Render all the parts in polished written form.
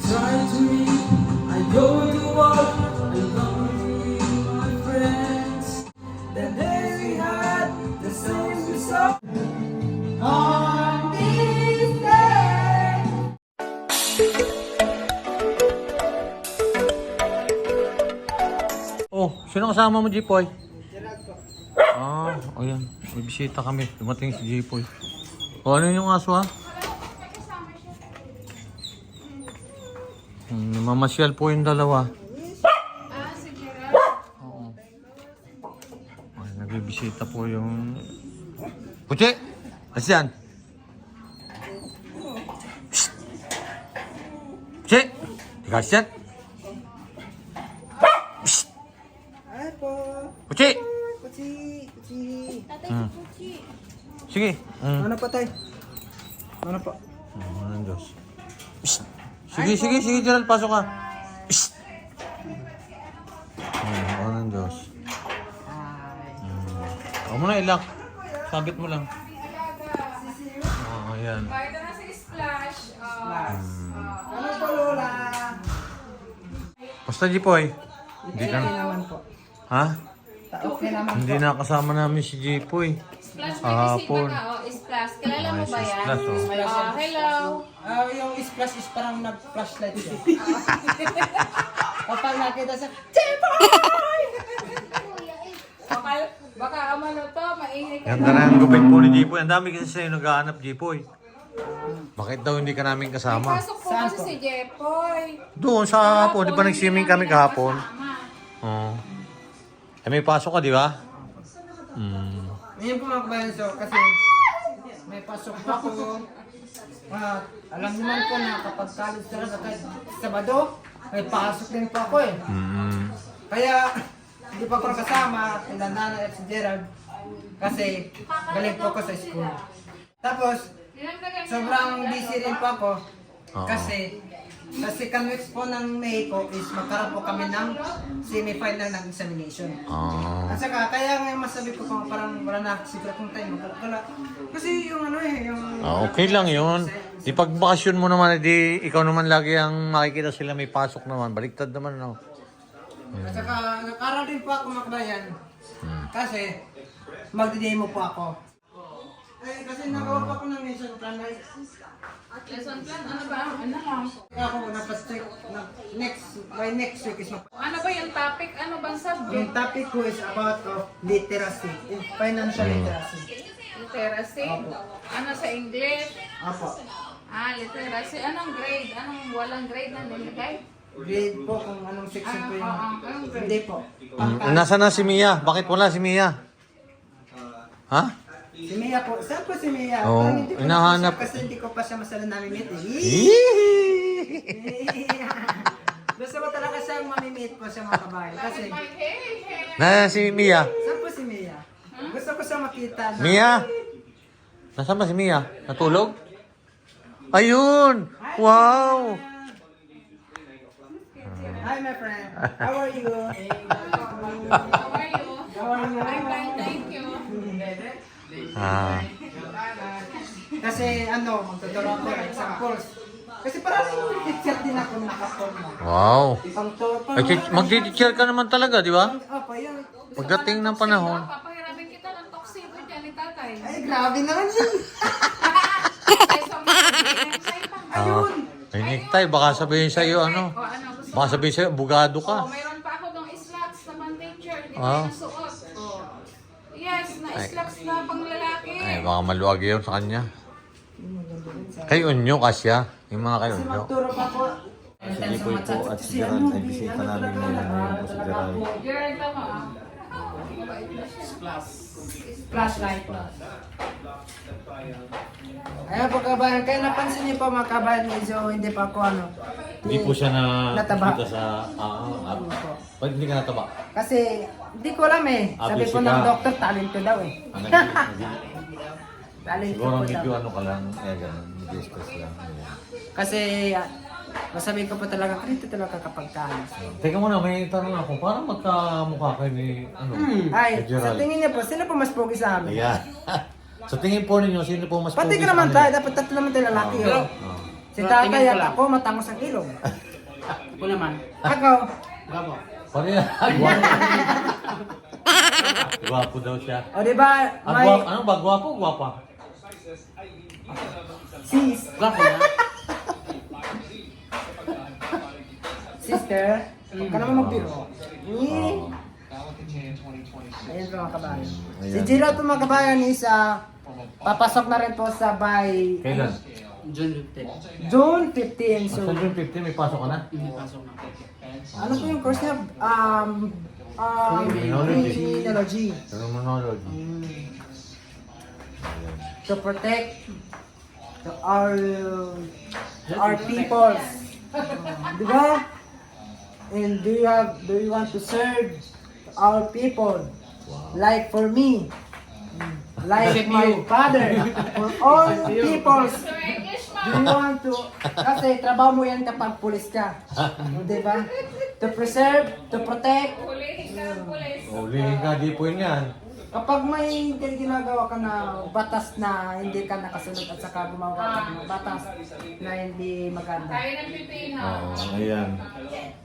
try to read, I go to walk along with my friends. The day we had the same result on this day. Oh, sino kasama mo, Jipoy? Ah, ayan. May bisita kami. Dumating si Jipoy. O, ano yung aso, ha? Mamasyal po yung dalawa. Oo. Ay, nagbibisita po yung... Puchi! Asyan! Psst! Puchi! Tika, asyan! Psst! Ay po. Puchi! Kuchi, kuchi. Sige. Ano pa tayo? Ano pa? Ano ng Diyos? Psst! Sige, Gerald, pasok ka. Psst! Ano ng Diyos? Huwag mo na ilak. Sabit mo lang. Ayan. Ito na si Splash. Ano po, Lola? Basta, Jipoy. Hindi ka na. naman po. Ha? Okay naman. Hindi nakasama namin si Jipoy. Splash, may bisita ka. Splash. Kilala mo ba yan? Splash, oh. Hello. Yung splash is parang nag-flashlight siya. Kapag nakita siya, Baka amano to, mainit ka. Ganda na ang gupit po ni Jipoy. Ang dami kasi sa'yo naghahanap, Jipoy. Bakit daw hindi ka namin kasama? Pasok po kasi si Jepoy. Doon sa hapon. Di ba nag-swimming kami kahapon? Oo. Eh, may pasok ka, di ba? Ngayon po mga kabayan, so kasi may pasok po ako. Alam naman po na kapag college talaga kahit Sabado, may pasok din po ako eh. Kaya hindi pa ako nakasama, sila Nana at si Gerald. Kasi galing po ako sa school. Tapos, sobrang busy rin po ako. Kasi sa second weeks po ng May po is magkaroon po kami ng semi-final ng examination. At saka, kaya ngayon masabi ko po parang wala na siguro kong time magkakala. Kasi yung ano eh, yung... Okay lang yun. Di pag bakasyon mo naman, di ikaw naman lagi ang makikita sila may pasok naman. Baliktad naman, no? At saka, nag-aral din po ako makbayan. Kasi, magdi-demo po ako. Eh, kasi nagawa po ako ng lesson plan. Lesson plan, ano ba? Ano mo? Ako, napas-check, by next week is Ano ba yung topic? Ano bang subject? yung topic ko is about of literacy, financial literacy. Literacy? Ano sa English? Apo. Literacy. Anong grade? Anong walang grade na nilagay? Grade po kung anong section po yun. Anong grade? Hindi po. Nasaan na si Mia? Bakit wala si Mia? Ha? Si Mia po. Saan po si Mia? Oo, Parang hindi ko hinahanap. na kasi hindi ko pa siya masala namimit. Gusto ko talaga siyang mamimit po siya mga kabayan. Kasi, Na si Mia? saan po si Mia? Gusto ko siya makita na. Mia? Nasaan ba si Mia? Natulog? Ayun! Wow! Hi my friend. How are you? How are you? How are you? I'm fine, thank you. Kasi ano, magtuturo ako ng examples. Kasi parang teacher din ako ng nakaporma. Wow! Pang-turo. Magti-teacher ka naman talaga, di ba? Opo, yun. Pagdating ng panahon. Papahiramin kita ng tuxedo dyan ni tatay. Ay, grabe naman yun. Ayun! Ay, necktie. Baka sabihin sa'yo, ano? O ano, gusto Baka sabihin sa'yo, bugado ka. mayroon pa ako ng slots na pang teacher. Hindi ko Ah. nasuot. Yes, na slots na pang lalaki. Ay, baka maluwag yun sa kanya. Kay Unyo, kasya. Yung mga kay Kasi Unyo. magturo pa po. Si Jipoy po at si Gerald ay bisita namin ngayon po si Gerald. Girl, tama ah. Flashlight. Ayan po kabayan, kaya napansin niyo po mga kabayan, medyo hindi pa ako ano. Hindi po siya Nataba. nakita sa... Pag hindi ka nataba. Kasi hindi ko alam eh. Sabi Busy po ng ka. doktor, talento daw eh. Talento Siguro po medyo daw. ano ka lang, ganun, medyo stress lang. Ayan. Kasi masabi ko po talaga, ganito talaga kapag kanas. Teka muna, may tanong ako. Parang magkamukha kayo ni, Ay, ni sa Gerald? tingin niyo po, sino po mas pogi sa amin? Ayan. Sa tingin po ninyo, sino po mas Pati pogi ka sa naman kanila? tayo, dapat tatlo naman tayo lalaki oh. Oh. Si tatay at ako matangos ang ilong. Ako naman. Ako, Gabo. Pareha. Gwapo. Gwapo daw siya. o diba, may Ano ba? Gwapo o gwapa? sis, Gabo na. sister, huwag ka naman magbiro. Oo. Ayan po mga kabayan. Ayan. Si Gerald po mga kabayan is papasok na rin po sa by Kailan? June 15. June 15. So, Sa June 15 may pasok ka na? Hindi pasok na. ano po yung course niya? Criminology. Criminology. Criminology. To protect our peoples. Di ba? And do you want to serve our people? Like for me. Like my father. For all peoples. Do you want to, kasi trabaho mo yan kapag pulis ka. Di ba? To preserve, to protect. Ulihin ka, di po yan. Kapag may ginagawa ka na batas na hindi ka nakasunod at saka gumawa ka ng batas na hindi maganda. Tayo ng pipino. Oo, ayan.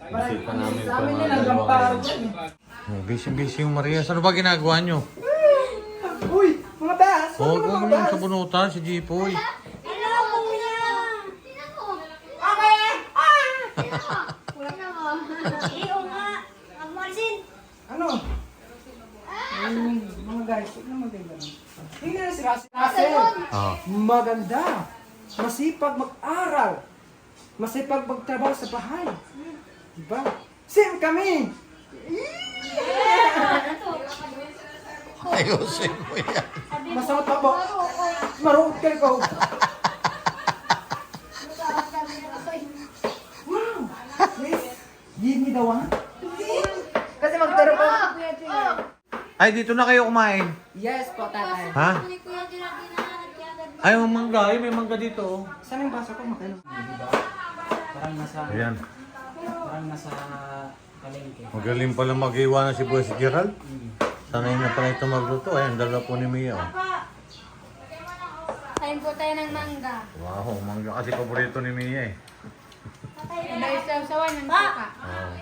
Bisita namin Sa pa amin mga nilang dalawa gamparo ngayon. dyan eh. Busy-busy yung Maria. Ano ba ginagawa nyo? Uy! Mga bas! Oo, huwag mo naman sa bunutan, si Jipoy. Hello, kuya! Okay! Wala na mo. Iyo nga. Magmarsin. Ano? Mga guys, huwag na maganda. Tingnan na si Russell. Oo. Maganda. Masipag mag-aral. Masipag magtrabaho sa bahay. Diba? Same kami! Ayusin mo yan. Masama pa ba? Maruot ka ko. Wow! Please, give me the one. Kasi magturo po. Ay, dito na kayo kumain. Yes po, tatay. Ha? Ni Kuya Geraldine na nagkagad. Ay, yung mangga. Ay, may mangga dito. Oh. Saan yung baso ko? Makainom. Parang nasa, Ayan. parang nasa palengke. Magaling pala mag-iwanan si Boy si Gerald. Sanay na pala ito magluto. Ayan, dalawa po ni Mia. Oh. Kain po tayo ng mangga. Wow, mangga kasi paborito ni Mia eh. Dahil sa sawan ng suka. Oh.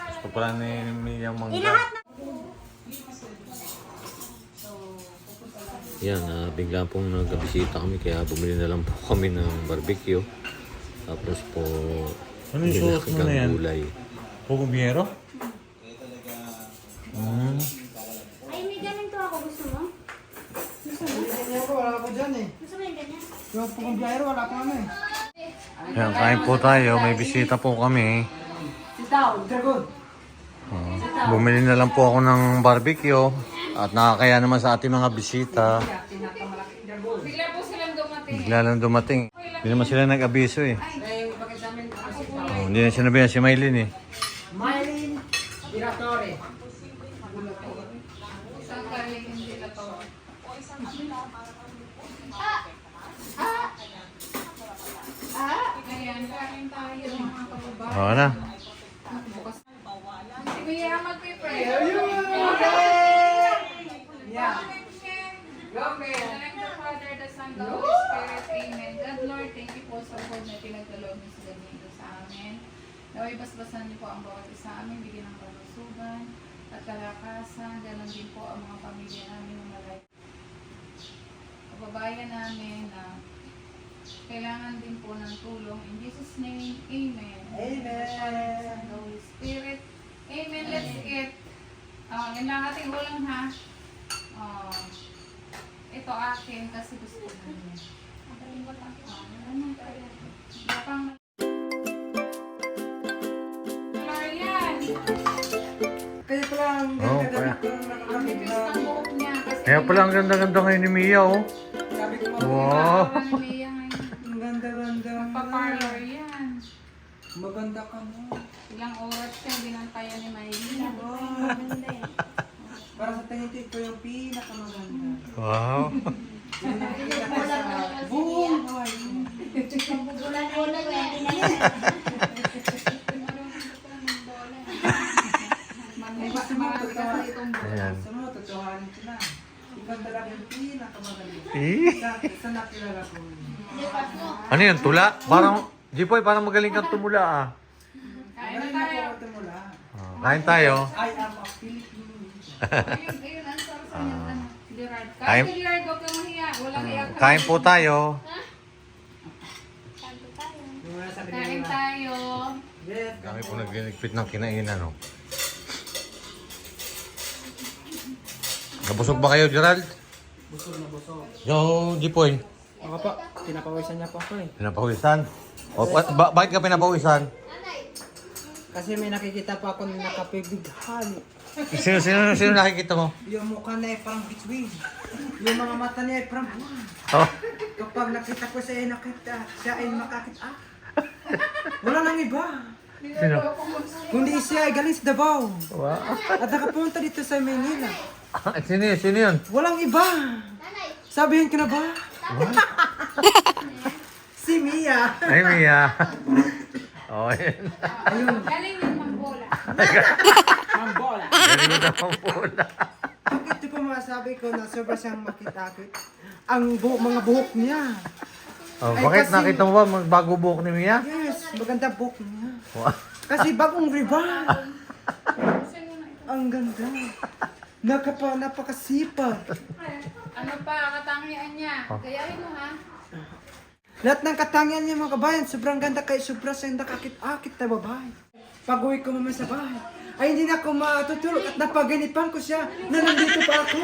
Gusto pala ni Mia ang mangga. Ilahat na. Yan, bigla pong nagkabisita kami kaya bumili na lang po kami ng barbecue. Tapos po, Ano yung sauce mo na yan? gulay. Pugubiero? Ay, may ganito ako. Gusto mo? Ganyan ko, wala ko dyan eh. Gusto mo yung ganyan? Yung pangbayaro, wala ko ano eh. Yan, kain po tayo. May bisita po kami. Sit down, they're good. Bumili na lang po ako ng barbecue. At nakakaya naman sa ating mga bisita. Bigla po silang dumating. Bigla lang dumating. Hindi naman sila nag-abiso eh. Eh, bakit sa amin? Oh, hindi na sinabihan si Maylin eh. Mylene Iratore. Isang galing hindi na to. Ayan, kain tayo mga kababayan. Oo na. Bukas. Si Kuya mag-prepare. Yeah. Okay. In the name of the Father, the Son, the Holy Spirit. Amen. God, Lord, thank you po sa food na pinagdalog niyo sa ganito sa amin. Naway basbasan niyo po ang bawat isa amin, bigyan ng kalusugan at kalakasan. Ganon din po ang mga pamilya namin ng malay. Kababayan namin na kailangan din po ng tulong. In Jesus' name, Amen. Amen. Son, the Holy Spirit. Amen. Let's eat. Yan lang ating ulam ha. Ito akin kasi gusto ko niya. Florian! Kaya pala ang Oo, ganda kaya. Ang bibis ng buhok niya kasi Kaya pala ang ganda-ganda ngayon ni Mia oh. Sabi ko Wow. Ang Mia ngayon. ang ganda-ganda. Magpa-parlor yan. Maganda ka mo. Ilang oras siya binantayan ni Maylin. Maganda eh. Para sa tingin ko yung pinakamaganda. Wow. Yung nakikita ko sa buong buhay ko. Bubulan ay pwede na yan. Marami kasi itong buhok. Ayan. Sa mo, totohanin ko na. Ikaw talaga yung pinakamaganda. Eh? Sa nakilala ko. Ano yan? Tula? Jipoy, parang magaling kang tumula ah. Kain na tayo. Kain tayo. Ayun, ang sarap sa inyo. Gerard. Kain- Kain si Gerard, huwag kang mahiya. Walang iyak. Kain po tayo. Kain tayo. Kami po nagligpit ng kinainan, no? Nabusog ba kayo, Gerald? Busog na busog. Yo, Jipoy. Ako po, pinapawisan niya po ako eh. Pinapawisan. O, bakit ka pinapawisan? Kasi may nakikita pa ako na nakapibighan. Sino nakikita mo? Yung mukha na ay parang between. Yung mga mata niya ay parang Oh, kapag nakita ko siya ay nakita, siya ay makakita. Wala nang iba. sino? Kundi siya ay galing sa Davao. Wow. At nakapunta dito sa Manila. Sino yun? Walang iba. Sabihin ko na ba? Si Mia. Ay, Mia. Oh, yun. Galing yung magbola. Mambola! Galing mo na pampola. Bakit di ko masabi ko na sobra siyang makitakit? Ang mga buhok niya. Oh, Ay, bakit kasi- nakita mo ba magbago buhok ni Mia? Yes, maganda buhok niya. Wow. Kasi bagong riba. Ang ganda. Napakasipag. Ano pa, katangian niya. Kayain mo ha. Lahat ng katangian niya mga kabayan, sobrang ganda kay sobra siyang nakakit-akit na babae. Pag-uwi ko mamaya sa bahay, ay hindi na ako matutulog at napaganipan ko siya na nandito pa ako.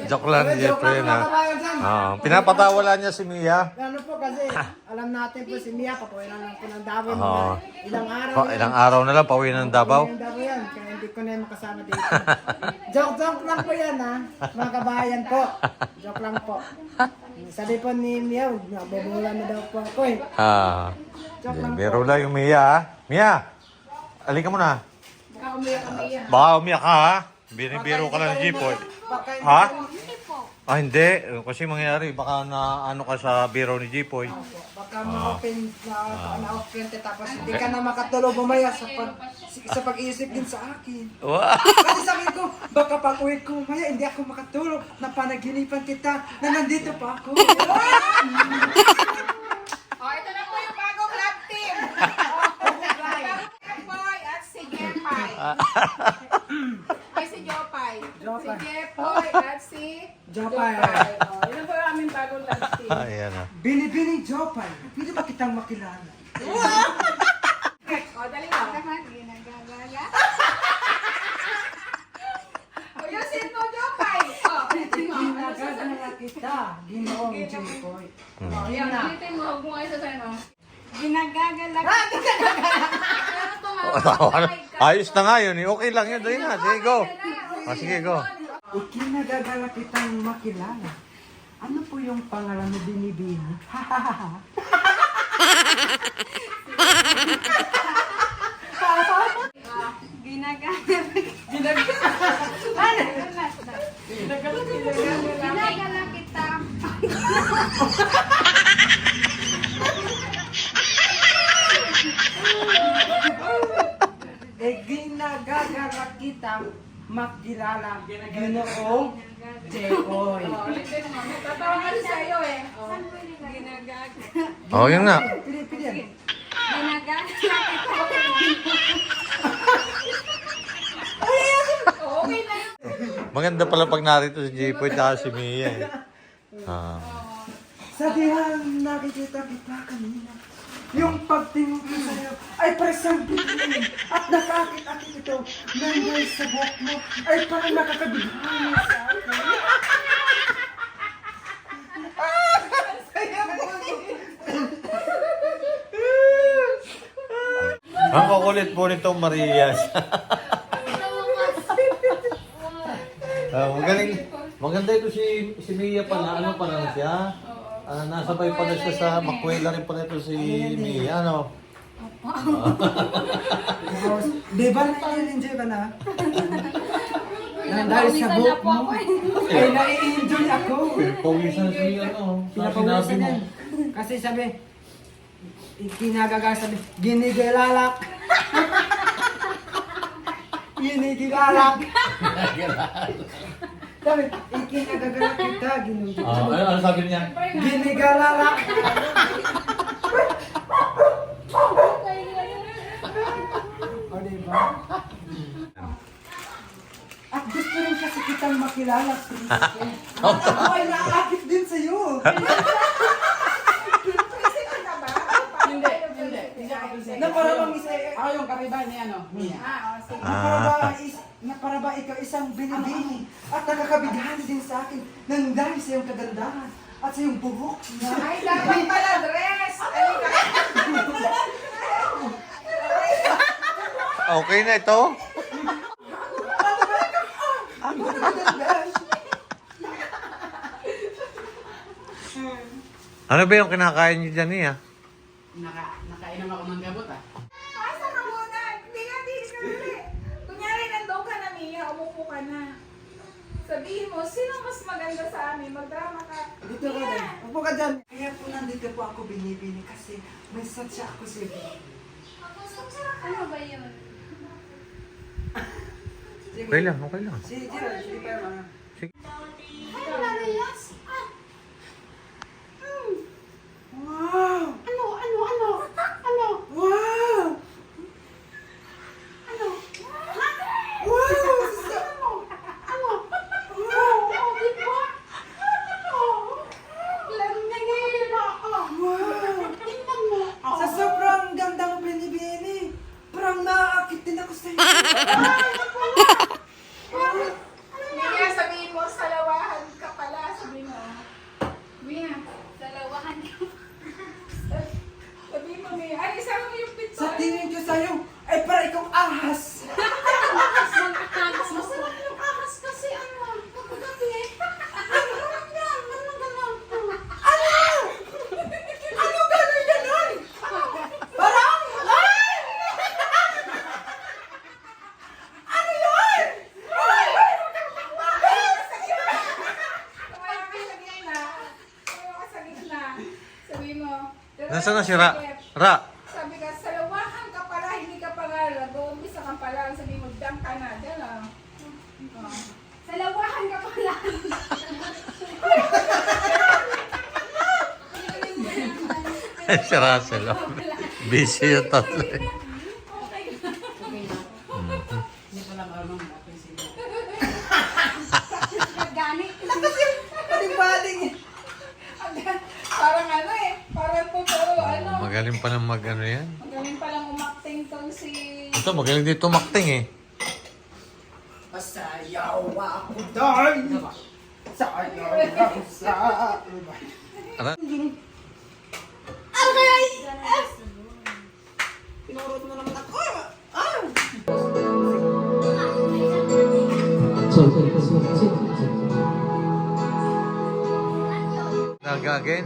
Joke lang, Joke Jeffrey lang, na. mga kabayan dyan. Pinapatawalan niya si Mia. Ano po kasi, alam natin po si Mia, papawilan lang po ng Davao. Oo. Ilang araw Oh, ilang araw na lang, pauwi ng Davao. Yung Davao yan, kaya hindi ko na yung makasama dito. Joke lang po yan ha, mga kabayan po. Joke lang po. Sabi po ni Mia, nabubulan na daw po ako eh. Joke lang po. Biro lang yung Mia, ha? Mia, alika mo na. Baka umiyak. Baka umiyak ka, ha? Binibiro ka lang ni Jipoy. Baka hindi Ha? ko- Hindi. Kasi mangyayari, baka na ano ka sa biro ni Jipoy. Baka ma-open na-offend tapos hindi ka na makatulog mamaya sa pag-iisip din sa akin. Wow. Kasi sabi ko, baka pag uwi ko mamaya hindi ako makatulog na panaginipan kita na nandito pa ako. Oh, ito na po yung bagong lab team. Boy at si Jepay. Ay, si Jopay. Si Jepoy at si Jopay. Oh, yun po yung aming bagong lab team. Ayan, ha. Bini-bini Jopay, pwede ba kitang makilala? Oh, dali mo. Ginagagala. Oh, yung sino Jopay. Oh, ulitin mo. Ginagagala kita, ginoong Jopay. Oh, yan. Ulitin mo. Huwag mo kayo sa sano. Ginagagala. Ano to nga? Ayos na nga yun. Eh. Okay lang yun. Dali na. Sige, go. Sige, go. Ikinagagala kitang makilala. Ano po yung pangalan mo binibini? Ginagala kita. Ginagagala kitang makilala. Ginoong Jopay. Oh, ulitin mo. Tatawa kasi sa'yo eh. Oh. Oh, yun nga. Pili yan. Ginagala kita. Oh, okay na yun. Maganda pala pag narito si Jipoy at si Mia. Eh. Sa dihang nakikita kita kanina, yung pagtingin ko sa'yo ay presang bitin at nakakit-akit ito nangyay sa buhok mo ay parang nakakabigay sa akin. Ang kukulit po nitong Marias. Maganda ito si Mia pala. Ano pala na siya? Nasabay pala siya sa makwela rin pala ito si Mia. Ano? Di ba na-enjoy ka na? Dahil sa buhok mo, ay nai-enjoy ako. Pawisan si ano? Sa sinabi Pinapawisan mo. yan. Kasi sabi, ikinagaga sabi, ginigilalak. Ginigilalak. Sabi, ikinagagala kita, ginunod. ano sabi niya? Ginigalala. O, diba? At gusto rin kasi kitang makilala, Prinsipe. Ako ay naakit din sa'yo. Hindi. Hindi ako Na para bang isa, Ako yung kariban ni ano. Mia. Sige. na para ba ikaw isang binibini at nakakabighani din sa akin nang dahil sa iyong kagandahan at sa iyong buhok na Ay, dapat pala dress. Okay na ito? Ano ba yung kinakain niyo dyan niya? Nakainom ako ng gamot ah. Asa ka muna? Hindi ka dili. Kunyari, nandun ka na, Mia. Umupo ka na. Sabihin mo, sino mas maganda sa amin? Magdrama ka. dito ka din. Upo ka dyan. Kaya po nandito po ako binibini kasi may satya ako sa iyo. Ano ba yun? Okay lang, okay lang. Si Gerald, hindi pa yung Ano na Rias? Wow! Ano? Wow! Ano? Wow! Di ba? Laro na ngayon ako. Wow! Tingnan mo. Sa sobrang gandang binibini, parang naaakit din ako sa iyo. Mia, sabihin mo, salawahan ka pala. Sabihin mo. Mia. Dalawahan ka. Sabihin mo, Mia. Ay, isama mo yung pizza. Sa tingin ko sa'yo, ay para ikaw ahas. Masarap yung ahas kasi ano. Kapagabi. Ano yan? Ano gano'n? Parang, ay! Ano yun? Tumayo ka sa gitna. Tumayo ka sa gitna. Sabihin mo. Nasaan na si Ra? Ra! Sabi ka, salawahan ka pala, hindi ka pala. Mag-uumpisa ka pala. Sabihin mo, dam ka na. Diyan ah. Dalawahan ka pala. Si Russell. oh. Busy yung tatlo. Nagganit. Baling-baling eh. Parang ano eh. Parang totoo. Ano. Magaling pa ng mag-ano yan. Magaling palang umakting tong si... Ito, magaling dito makting eh. Sayaw ako dahil. Sayaw ako sa iba. Ara? Pinurot mo naman ako. Ah! Nagagin?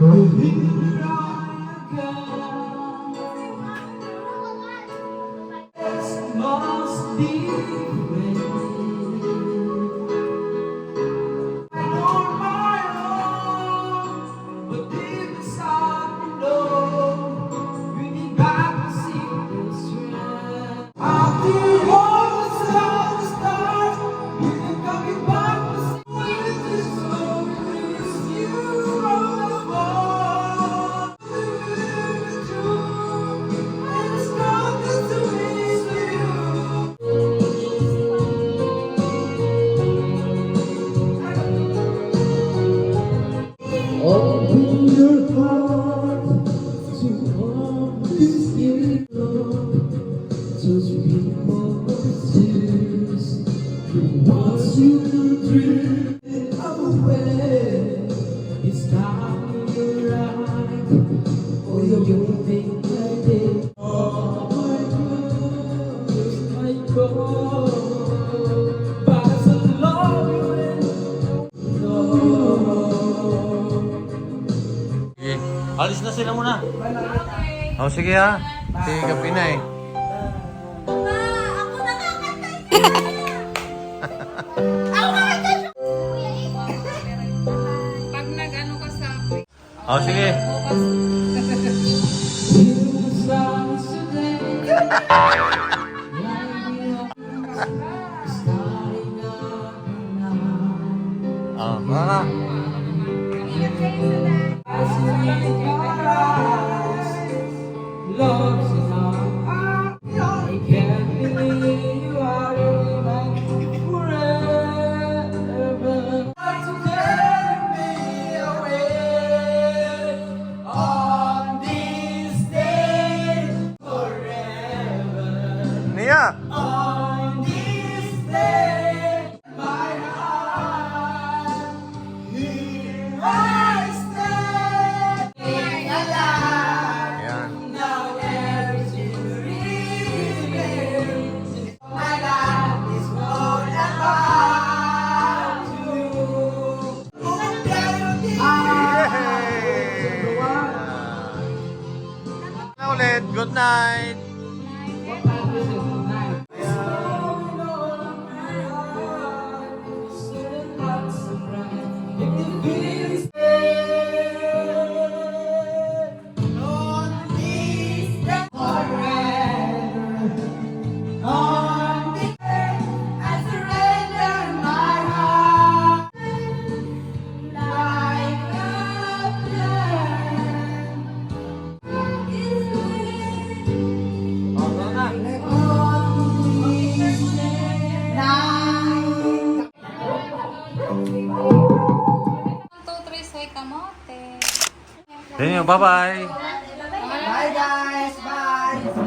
Sige. Alis na sila muna. Okay. Oh, sige ha. Sige ka Pinay. Ako nakakantay ka. Ako nakakantay. Kuya Iko. Pag nag-ano ka sa... Oh, sige. ulit. Good night. Two, three, say kamote. Daniel, bye-bye. Bye guys! Bye!